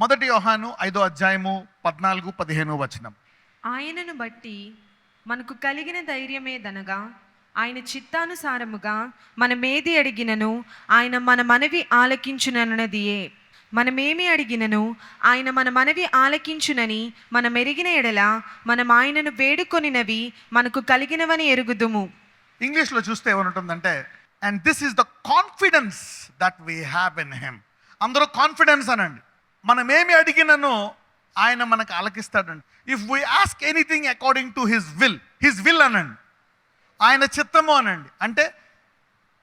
మొదటి యోహాను 5:14-15 ఆయనను బట్టి మనకు కలిగిన ధైర్యమేదనగా, ఆయన చిత్తానుసారముగా మనమేది అడిగినను ఆయన మన మనవి ఆలకించునన్నదియే. మనమేమి అడిగినను ఆయన మన మనవి ఆలకించునని మనం ఎరిగిన ఎడల మనం ఆయనను వేడుకొనినవి మనకు కలిగినవని ఎరుగుదుము. ఇంగ్లీష్లో చూస్తే ఏమనుంటుందంటే, and this is the confidence that we have in him. అందరూ కాన్ఫిడెన్స్ అనండి. మనం ఏమి అడిగినను ఆయన మనకు ఆలకిస్తాడండి. If we ask anything according to his will అనండి, ఆయన చిత్తము అనండి. అంటే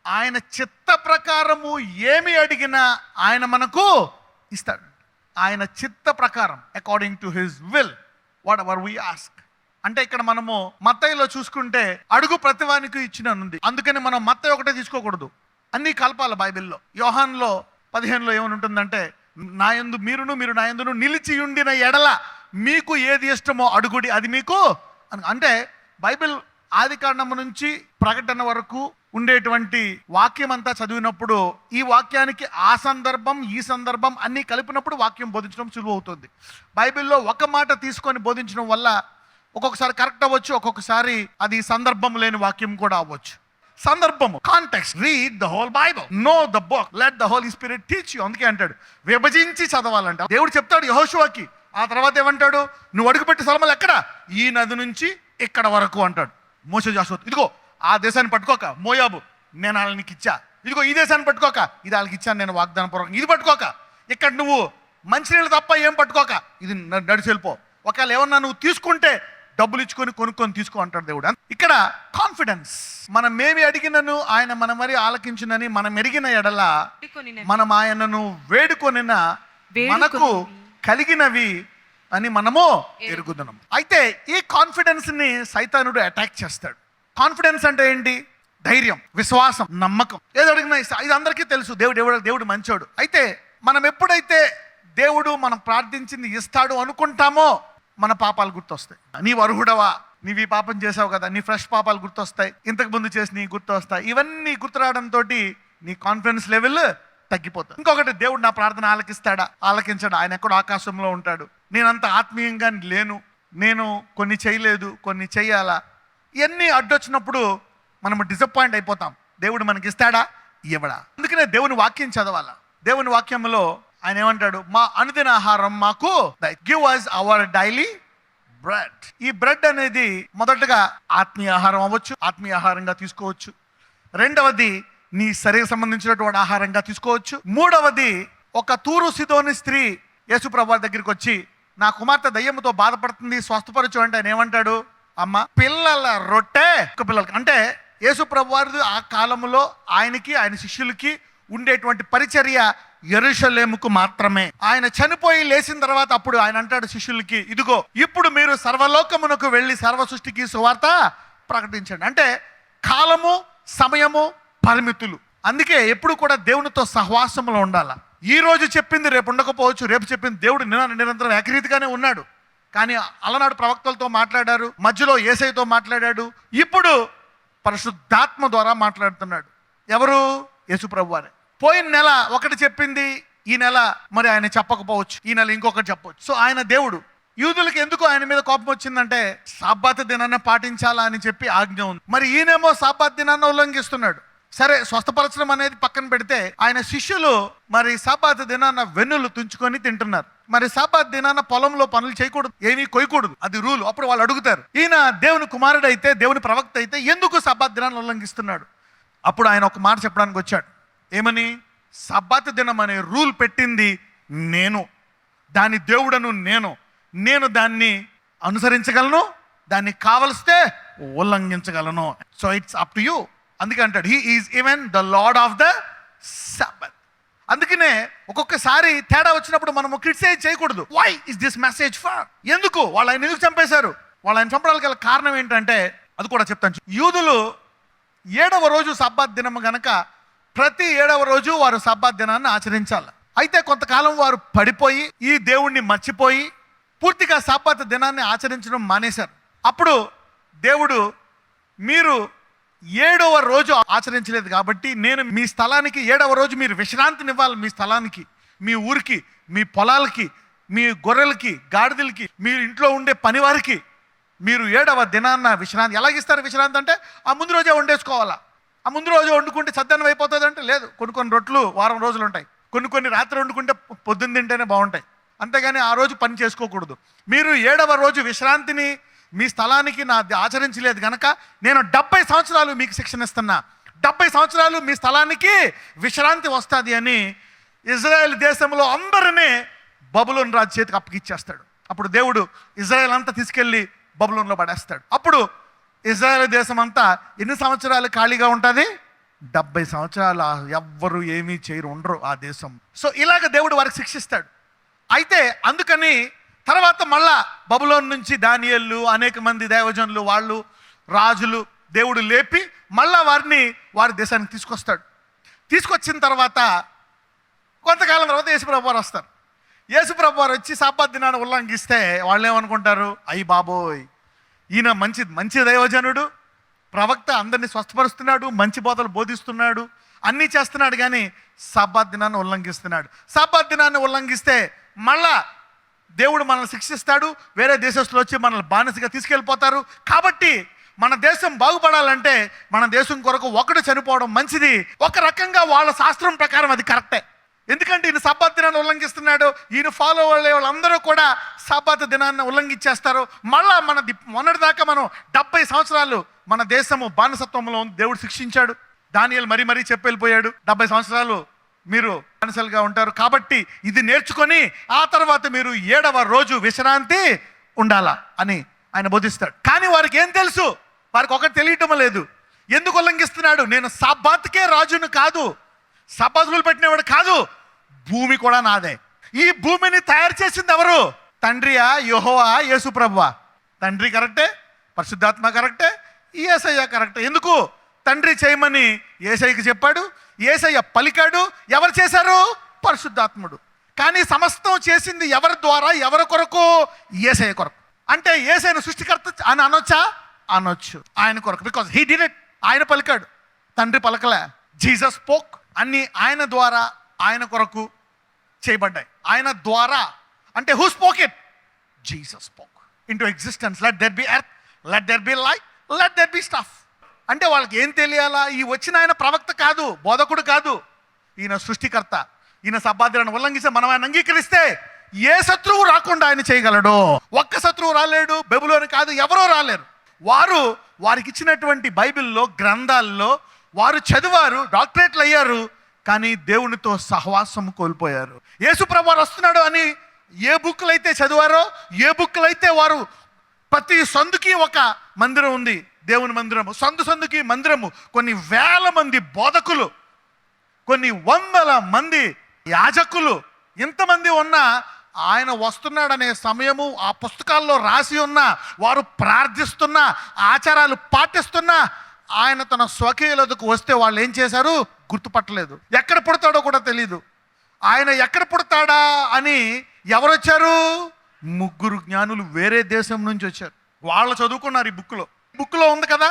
ఆయన చిత్త ప్రకారము ఏమి అడిగినా ఆయన మనకు ఇస్తాడు. ఆయన చిత్త ప్రకారం according to his will what ever we ask. అంటే ఇక్కడ మనము మత్తయిలో చూసుకుంటే అడుగు ప్రతివానికి ఇచ్చిననుంది. అందుకని మనం మత్తయి ఒకటే తీసుకోకూడదు, అన్నీ కలపాలి బైబిల్లో. యోహాన్లో 15లో ఏమని ఉంటుందంటే, నా యందు మీరును మీరు నా యందును నిలిచి ఉండిన ఎడల మీకు ఏది ఇష్టమో అడుగుడి అది మీకు. అంటే బైబిల్ ఆది కాండము నుంచి ప్రకటన వరకు ఉండేటువంటి వాక్యం అంతా చదివినప్పుడు ఈ వాక్యానికి ఆ సందర్భం ఈ సందర్భం అన్నీ కలిపినప్పుడు వాక్యం బోధించడం సులువు అవుతుంది. బైబిల్లో ఒక మాట తీసుకొని బోధించడం వల్ల ఒక్కొక్కసారి కరెక్ట్ అవ్వచ్చు, ఒక్కొక్కసారి అది సందర్భం లేని వాక్యం కూడా అవ్వచ్చు. సందర్భము, context. Read the whole Bible, know the book, let the Holy Spirit teach you. అందుకే అంటాడు విభజించి చదవాలంట. దేవుడు చెప్తాడు యెహోషువకి, ఆ తర్వాత ఏమంటాడు, నువ్వు అడుగుపెట్టి స్థలములు ఎక్కడ, ఈ నది నుంచి ఇక్కడ వరకు అంటాడు. మోషే జాషువా, ఇదిగో ఆ దేశాన్ని పట్టుకోక మోయాబు నేను వాళ్ళకి ఇచ్చా, ఇదిగో ఈ దేశాన్ని పట్టుకోక ఇది వాళ్ళకి ఇచ్చాను నేను వాగ్దాన పూర్వకం, ఇది పట్టుకోక, ఇక్కడ నువ్వు మంచినీళ్ళు తప్ప ఏం పట్టుకోక, ఇది నడిచి వెళ్ళిపో, ఒకవేళ ఏమన్నా నువ్వు తీసుకుంటే డబ్బులు ఇచ్చుకొని కొనుక్కొని తీసుకో అంటాడు దేవుడు. ఇక్కడ కాన్ఫిడెన్స్, మనం ఏమి అడిగినను ఆయన మన మరి ఆలకించునని మనం ఎరిగిన ఎడల మనం ఆయనను వేడుకొనిన మనకు కలిగినవి అని మనము ఎరుగుతున్నాం. అయితే ఈ కాన్ఫిడెన్స్ ని సైతానుడు అటాక్ చేస్తాడు. కాన్ఫిడెన్స్ అంటే ఏంటి? ధైర్యం, విశ్వాసం, నమ్మకం. ఏదో అడిగినా ఇది అందరికీ తెలుసు, దేవుడు మంచోడు. అయితే మనం ఎప్పుడైతే దేవుడు మనం ప్రార్థించింది ఇస్తాడు అనుకుంటామో మన పాపాలు గుర్తొస్తాయి. నీవు అర్హుడవా, నీవు ఈ పాపం చేసావు కదా, నీ ఫ్రెష్ పాపాలు గుర్తొస్తాయి, ఇంతకు ముందు చేసి నీ గుర్తొస్తాయి. ఇవన్నీ గుర్తురావడంతో నీ కాన్ఫిడెన్స్ లెవెల్ తగ్గిపోతుంది. ఇంకొకటి, దేవుడు నా ప్రార్థన ఆలకిస్తాడా? ఆలకించాడు. ఆయన ఎక్కడో ఆకాశంలో ఉంటాడు. నేనంత ఆత్మీయంగా లేను, నేను కొన్ని చేయలేదు, కొన్ని చెయ్యాలా, ఇవన్నీ అడ్డొచ్చినప్పుడు మనం డిసప్పాయింట్ అయిపోతాం. దేవుడు మనకి ఇస్తాడా, ఇవ్వడా? అందుకనే దేవుని వాక్యం చదవాలా. దేవుని వాక్యంలో ఆయన ఏమంటాడు, మా అనుదిన ఆహారం మాకు give us our daily bread. ఈ బ్రెడ్ అనేది మొదటగా ఆత్మీయ ఆహారం అవ్వచ్చు, ఆత్మీయ ఆహారంగా తీసుకోవచ్చు. రెండవది నీ శరీర సంబంధించినటువంటి ఆహారంగా తీసుకోవచ్చు. మూడవది, ఒక తూరు సిదోని స్త్రీ యేసు ప్రభువు దగ్గరికి వచ్చి, నా కుమార్తె దయ్యముతో బాధపడుతుంది, స్వస్థపరచు అంటే ఆయన ఏమంటాడు, అమ్మ పిల్లల రొట్టె పిల్లలకి. అంటే యేసు ప్రభువారు ఆ కాలంలో ఆయనకి ఆయన శిష్యులకి ఉండేటువంటి పరిచర్య యెరూషలేముకు మాత్రమే. ఆయన చనిపోయి లేచిన తర్వాత అప్పుడు ఆయన అంటాడు శిష్యులకి, ఇదిగో ఇప్పుడు మీరు సర్వలోకమునకు వెళ్ళి సర్వ సృష్టికి సువార్త ప్రకటించండి. అంటే కాలము, సమయము, పరిమితులు. అందుకే ఎప్పుడు కూడా దేవునితో సహవాసంలో ఉండాల. ఈ రోజు చెప్పింది రేపు ఉండకపోవచ్చు, రేపు చెప్పింది దేవుడు నిరంతరం ఏకరీతిగానే ఉన్నాడు. కానీ అలనాడు ప్రవక్తలతో మాట్లాడారు, మధ్యలో యేసయ్యతో మాట్లాడాడు, ఇప్పుడు పరిశుద్ధాత్మ ద్వారా మాట్లాడుతున్నాడు. ఎవరు? యేసు ప్రభువారే. పోయిన నెల ఒకటి చెప్పింది, ఈ నెల మరి ఆయన చెప్పకపోవచ్చు, ఈ నెల ఇంకొకటి చెప్పవచ్చు. సో ఆయన దేవుడు. యూదులకు ఎందుకు ఆయన మీద కోపం వచ్చిందంటే, సాబ్బాతు దినాన్ని పాటించాలా అని చెప్పి ఆజ్ఞ ఉంది. మరి ఈయనేమో సాబ్బాతు దినాన్ని ఉల్లంఘిస్తున్నాడు. సరే, స్వస్థపరచడం అనేది పక్కన పెడితే ఆయన శిష్యులు మరి సాబ్బాతు దినాన్న వెన్నులు తుంచుకొని తింటున్నారు. మరి సాబ్బాతు దినాన్న పొలంలో పనులు చేయకూడదు, ఏమీ కొయ్యకూడదు, అది రూల్. అప్పుడు వాళ్ళు అడుగుతారు, ఈయన దేవుని కుమారుడు అయితే, దేవుని ప్రవక్త అయితే ఎందుకు సాబ్బాతు దినాన్ని ఉల్లంఘిస్తున్నాడు? అప్పుడు ఆయన ఒక మాట చెప్పడానికి వచ్చాడు. ఏమని? సబ్బాతు దినం అనే రూల్ పెట్టింది నేను, దాని దేవుడను నేను దాన్ని అనుసరించగలను, దాన్ని కావలిస్తే ఉల్లంఘించగలను. So it's up to you. అందుకే అంటాడు, he is even the lord of the Sabbath. అందుకనే ఒక్కొక్కసారి తేడా వచ్చినప్పుడు మనము క్రిటిసైజ్ చేయకూడదు. Why is this message for? ఎందుకు వాళ్ళు ఆయన ఎందుకు చంపేశారు? వాళ్ళు ఆయన చంపడానికి గల కారణం ఏంటంటే అది కూడా చెప్తాను. యూదులు 7వ రోజు సబ్బాత్ దినం గనక ప్రతి 7వ రోజు వారు సబ్బాత్ దినాన్ని ఆచరించాలి. అయితే కొంతకాలం వారు పడిపోయి ఈ దేవుణ్ణి మర్చిపోయి పూర్తిగా సబ్బాత్ దినాన్ని ఆచరించడం మానేశారు. అప్పుడు దేవుడు, మీరు 7వ రోజు ఆచరించలేదు కాబట్టి నేను మీ స్థలానికి 7వ రోజు మీరు విశ్రాంతినివ్వాలి. మీ స్థలానికి, మీ ఊరికి, మీ పొలాలకి మీ గొర్రెలకి, గాడిదలకి, మీరు ఇంట్లో ఉండే పనివారికి మీరు 7వ దినాన్న విశ్రాంతి. ఎలాగిస్తారు విశ్రాంతి అంటే ఆ ముందు రోజే వండేసుకోవాలా. ఆ ముందు రోజు వండుకుంటే సద్దన్నం అయిపోతుంది అంటే లేదు. కొన్ని రొట్లు వారం రోజులు ఉంటాయి, కొన్ని రాత్రి వండుకుంటే పొద్దున్న తింటేనే బాగుంటాయి. అంతేగాని ఆ రోజు పని చేసుకోకూడదు. మీరు 7వ రోజు విశ్రాంతిని మీ స్థలానికి నా ఆచరించలేదు కనుక నేను 70 సంవత్సరాలు మీకు శిక్షణ ఇస్తున్నా. 70 సంవత్సరాలు మీ స్థలానికి విశ్రాంతి వస్తుంది అని ఇజ్రాయెల్ దేశంలో అందరినీ బబులోను రాజు చేతికి అప్పగిచ్చేస్తాడు. అప్పుడు దేవుడు ఇజ్రాయెల్ అంతా తీసుకెళ్ళి బబులోనులో పడేస్తాడు. అప్పుడు ఇజ్రాయెల్ దేశం అంతా ఎన్ని సంవత్సరాలు ఖాళీగా ఉంటుంది? 70 సంవత్సరాలు. ఎవ్వరు ఏమీ చేయరు, ఉండరు ఆ దేశం. సో ఇలాగ దేవుడు వారికి శిక్షిస్తాడు. అయితే అందుకని తర్వాత మళ్ళా బబులోను నుంచి దానియేలు, అనేక మంది దైవజనులు, వాళ్ళు రాజులు దేవుడు లేపి మళ్ళా వారి దేశానికి తీసుకొస్తాడు. తీసుకొచ్చిన తర్వాత కొంతకాలం తర్వాత యేసుప్రభు వారు వస్తారు. యేసుప్రభు వారు వచ్చి సబ్బాత్ దినాన్ని ఉల్లంఘిస్తే వాళ్ళు ఏమనుకుంటారు? అయ్యి బాబోయ్, ఈయన మంచి దైవజనుడు, ప్రవక్త, అందరినీ స్వస్థపరుస్తున్నాడు, మంచి బోధలు బోధిస్తున్నాడు, అన్నీ చేస్తున్నాడు, కానీ సబ్బాత్ దినాన్ని ఉల్లంఘిస్తున్నాడు. సబ్బాత్ దినాన్ని ఉల్లంఘిస్తే మళ్ళా దేవుడు మనల్ని శిక్షిస్తాడు. వేరే దేశస్తులు వచ్చి మనల్ని బానిసగా తీసుకెళ్ళిపోతారు. కాబట్టి మన దేశం బాగుపడాలంటే మన దేశం కొరకు ఒకడు చనిపోవడం మంచిది. ఒక రకంగా వాళ్ళ శాస్త్రం ప్రకారం అది కరెక్టే. ఎందుకంటే ఈయన సబ్బాత్ దినాన్ని ఉల్లంఘిస్తున్నాడు, ఈయన ఫాలో అయ్యే వాళ్ళందరూ కూడా సబ్బాత్ దినాన్ని ఉల్లంఘించేస్తారు. మళ్ళా మొన్నటిదాకా మనం 70 సంవత్సరాలు మన దేశము బానిసత్వంలో ఉంది, దేవుడు శిక్షించాడు. దానియేలు మరీ చెప్పి వెళ్ళిపోయాడు, 70 సంవత్సరాలు మీరు బానిసలుగా ఉంటారు. కాబట్టి ఇది నేర్చుకొని ఆ తర్వాత మీరు 7వ రోజు విశ్రాంతి ఉండాలా అని ఆయన బోధిస్తాడు. కానీ వారికి ఏం తెలుసు? వారికి ఒకటి తెలియటం లేదు. ఎందుకు ఉల్లంఘిస్తున్నాడు? నేను సబ్బాత్కే రాజును కాదు, సబ్బాతులు పెట్టినవాడు కాదు, భూమి కూడా నాదే. ఈ భూమిని తయారు చేసింది ఎవరు? తండ్రియా, యెహోవా, యేసు ప్రభువా? తండ్రి కరెక్టే, పరిశుద్ధాత్మ కరెక్టే, యేసయ్య కరెక్టే. ఎందుకు? తండ్రి చేయమని యేసయ్యకి చెప్పాడు, యేసయ్య పలికాడు. ఎవరు చేశారు? పరిశుద్ధాత్ముడు. కానీ సమస్తం చేసింది ఎవరి ద్వారా, ఎవరి కొరకు? యేసయ్య కొరకు. అంటే యేసయ్యను సృష్టికర్త అని అనొచ్చా? అనొచ్చు. ఆయన కొరకు, బికాజ్ హీ డిడ్ ఇట్. ఆయన పలికాడు, తండ్రి పలకలే. Jesus spoke. అన్ని ఆయన ద్వారా, ఆయన కొరకు చేయబడ్డాయి. ఆయన ద్వారా అంటే who spoke it? Jesus spoke into existence. Let there be earth, let there be light, let there be stuff. అంటే వాళ్ళకి ఏం తెలియాలా? ఈ వచ్చిన ఆయన ప్రవక్త కాదు, బోధకుడు కాదు, ఈయన సృష్టికర్త. ఈయన సబ్బాతులను ఉల్లంఘిస్తే మనం ఆయన అంగీకరిస్తే ఏ శత్రువు రాకుండా ఆయన చేయగలడు. ఒక్క శత్రువు రాలేడు, బబులోను కాదు, ఎవరో రాలేరు. వారికి ఇచ్చినటువంటి బైబిల్లో, గ్రంథాల్లో వారు చదివారు, డాక్టరేట్లు అయ్యారు, కానీ దేవునితో సహవాసం కోల్పోయారు. యేసుప్రభు వారు వస్తున్నాడు అని ఏ బుక్లు అయితే చదివారో, ఏ బుక్లు అయితే వారు, ప్రతి సందుకి ఒక మందిరం ఉంది, దేవుని మందిరము, సందుకి మందిరము, కొన్ని వేల మంది బోధకులు, కొన్ని వందల మంది యాజకులు, ఇంతమంది ఉన్నా ఆయన వస్తున్నాడనే సమయము ఆ పుస్తకాల్లో రాసి ఉన్నా, వారు ప్రార్థిస్తున్నా, ఆచారాలు పాటిస్తున్నా, ఆయన తన స్వకీయులకు వస్తే వాళ్ళు ఏం చేశారు? గుర్తుపట్టలేదు. ఎక్కడ పుడతాడో కూడా తెలీదు. ఆయన ఎక్కడ పుడతాడా అని ఎవరు వచ్చారు? 3 జ్ఞానులు వేరే దేశం నుంచి వచ్చారు. వాళ్ళు చదువుకున్నారు ఈ బుక్లో ఉంది కదా,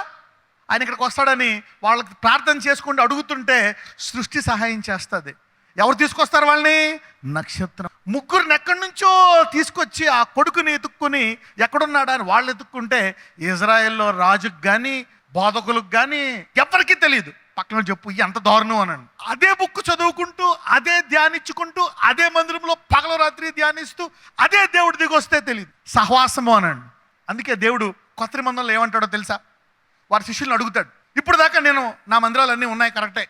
ఆయన ఇక్కడికి వస్తాడని వాళ్ళకి ప్రార్థన చేసుకుంటూ అడుగుతుంటే సృష్టి సహాయం చేస్తుంది. ఎవరు తీసుకొస్తారు వాళ్ళని? నక్షత్రం. 3 ఎక్కడి నుంచో తీసుకొచ్చి ఆ కొడుకుని ఎత్తుక్కుని ఎక్కడున్నాడా అని వాళ్ళు ఎత్తుక్కుంటే ఇజ్రాయెల్లో రాజుకు కానీ, బోధకులకు కానీ ఎవరికీ తెలియదు. పక్కన చెప్పు ఎంత దారుణం అనండి. అదే బుక్ చదువుకుంటూ, అదే ధ్యానించుకుంటూ, అదే మందిరంలో పగలు రాత్రి ధ్యానిస్తూ అదే దేవుడు దిగొస్తే తెలియదు. సహవాసము అనండి. అందుకే దేవుడు కొత్త నిబంధనలో ఏమంటాడో తెలుసా? వారి శిష్యులను అడుగుతాడు. ఇప్పుడు దాకా నా మందిరాలు అన్నీ ఉన్నాయి కరెక్టే,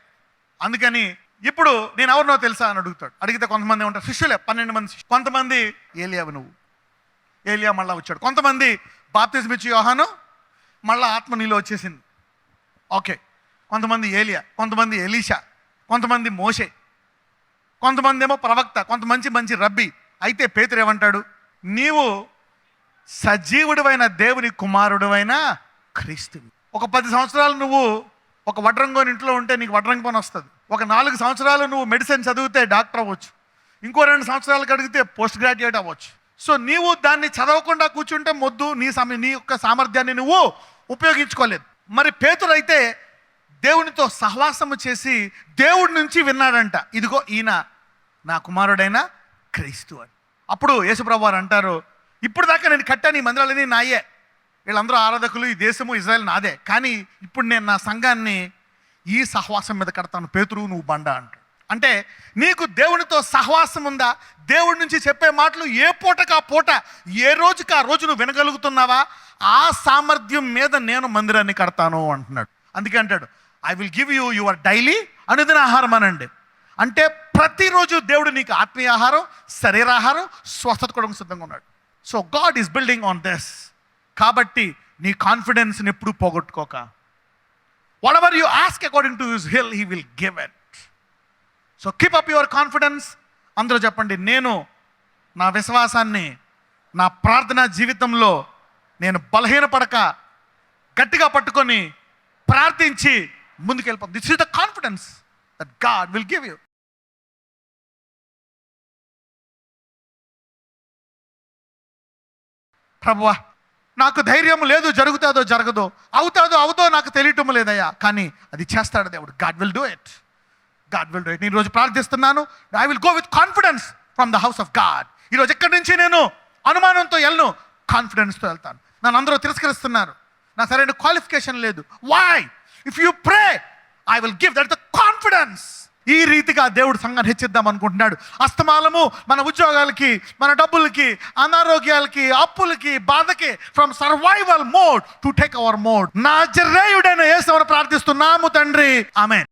అందుకని ఇప్పుడు నేను ఎవరినో తెలుసా అని అడుగుతాడు. అడిగితే కొంతమంది ఉంటారు శిష్యులే, 12 మంది. కొంతమంది ఏలియావు నువ్వు, ఏలియా మళ్ళా వచ్చాడు. కొంతమంది బాప్తిజం ఇచ్చి యోహాను, మళ్ళీ ఆత్మ నీలో వచ్చేసింది, ఓకే. కొంతమంది ఏలియా, కొంతమంది ఎలీషా, కొంతమంది మోషే, కొంతమంది ఏమో ప్రవక్త, కొంతమంది మంచి రబ్బీ. అయితే పేతురు ఏమంటాడు? నీవు సజీవుడివైన దేవుని కుమారుడివైన క్రీస్తువి. ఒక 10 సంవత్సరాలు నువ్వు ఒక వడ్రంగోని ఇంట్లో ఉంటే నీకు వడ్రంగి పని వస్తుంది. ఒక 4 సంవత్సరాలు నువ్వు మెడిసిన్ చదివితే డాక్టర్ అవ్వచ్చు. ఇంకో 2 సంవత్సరాలు అడిగితే పోస్ట్ గ్రాడ్యుయేట్ అవ్వచ్చు. సో నీవు దాన్ని చదవకుండా కూర్చుంటే మొద్దు, నీ యొక్క సామర్థ్యాన్ని నువ్వు ఉపయోగించుకోలేదు. మరి పేతురు అయితే దేవునితో సహవాసము చేసి దేవుడి నుంచి విన్నాడంట, ఇదిగో ఈయన నా కుమారుడైన క్రీస్తు అని. అప్పుడు యేసుప్రభు వారు అంటారు, ఇప్పుడు దాకా నేను కట్టాను ఈ మందిరాలన్నీ నాయే, వీళ్ళందరూ ఆరాధకులు, ఈ దేశము ఇజ్రాయెల్ నాదే, కానీ ఇప్పుడు నేను నా సంఘాన్ని ఈ సహవాసం మీద కడతాను, పేతురు నువ్వు బండ అంటాడు. అంటే నీకు దేవునితో సహవాసం ఉందా? దేవుడి నుంచి చెప్పే మాటలు ఏ పూటకు ఆ పూట, ఏ రోజుకి ఆ రోజు నువ్వు వినగలుగుతున్నావా? ఆ సామర్థ్యం మీద నేను మందిరాన్ని కడతాను అంటున్నాడు. అందుకే అంటాడు, I will give you your daily అనుదిన ఆహారం అనండి. అంటే ప్రతిరోజు దేవుడు నీకు ఆత్మీయ ఆహారం, శరీరాహారం, స్వస్థత కూడా సిద్ధంగా ఉన్నాడు. So God is building on this. కాబట్టి నీ కాన్ఫిడెన్స్ని ఎప్పుడు పోగొట్టుకోక, whatever you ask according to his will he will give it. So keep up your confidence. అందరూ చెప్పండి, నేను నా విశ్వాసాన్ని నా ప్రార్థనా జీవితంలో నేను బలహీనపడక గట్టిగా పట్టుకొని ప్రార్థించి ముందుకెళ్ళిపోతాను. This is the confidence that God will give you. ప్రభువా, నాకు ధైర్యం లేదు, జరుగుతుందో జరగదో, అవుతో నాకు తెలియటం లేదయ్యా, కానీ అది చేస్తాడు దేవుడు. God will do it. God will do it. నేను ఈరోజు ప్రార్థిస్తున్నాను, I will go with confidence from the house of God. ఈరోజు ఎక్కడి నుంచి నేను అనుమానంతో వెళ్ళను, కాన్ఫిడెన్స్తో వెళ్తాను. నన్ను అందరూ తిరస్కరిస్తున్నారు, నా సరైన క్వాలిఫికేషన్ లేదు. Why? If you pray I will give. That the confidence. ఈ రీతిగా దేవుడు సంఘాన్ని హెచ్చిద్దాం అనుకుంటున్నాడు. అస్తమానము మన ఉద్యోగాలకి, మన డబ్బులకి, అనారోగ్యాలకి, అప్పులకి, బాధకి, from survival mode to take over mode. నాజరేయుడైన యేసుని ప్రార్థిస్తున్నాము తండ్రి, ఆమేన్.